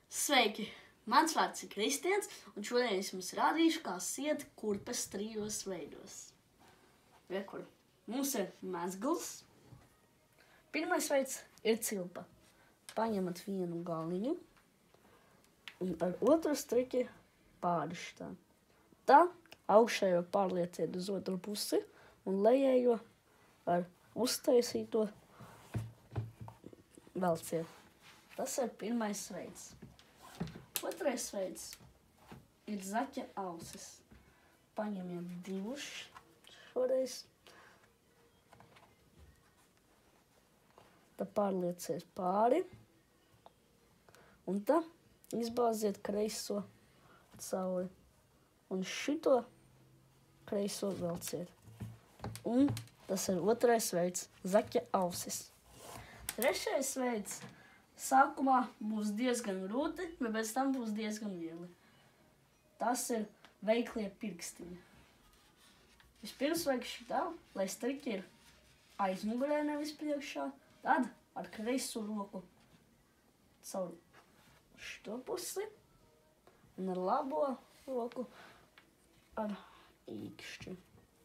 Sveiki! Mans vārds ir Kristians, un šodien es jums rādīšu, kā siet kurpes trijos veidos. Rekur. Mums ir mezgls. Pirmais veids ir cilpa. Paņemat vienu galiņu un ar otru striķi pārrištā. Tā augšējo pārlieciet uz otru pusi un lejējo ar uztaisīto velciet. Tas ir pirmais veids. Otrais veids ir zaķa ausis. Paņemiet divus šoreiz. Tad pārlieciet pāri. Un tad izbāziet kreiso cauri. Un šito kreiso velciet. Un tas ir otrais veids – zaķa ausis. Trešais veids sākumā būs diezgan grūti, bet pēc tam būs diezgan viegli. Tas ir veiklie pirkstiņi. Vispirms vajag šitā, lai striķi ir aizmugurē, nevis priekšā. Tad ar kreiso roku caur šito pusi un ar labo roku ar īkšķi.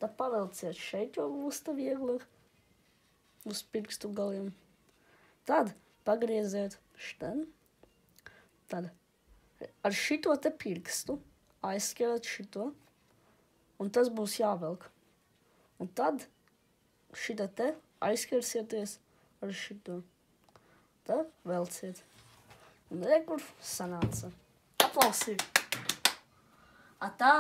Tad pavelciet šeit, jo būs tā vieglāk uz pirkstu galiem. Tad pagrieziet šitien. Tad ar šito te pirkstu aizskeriet šito, un tas būs jāvelk. Un tad šita te aizskersieties ar šito. Tad velciet. Un rekur sanāca. Aplausīt! Atā!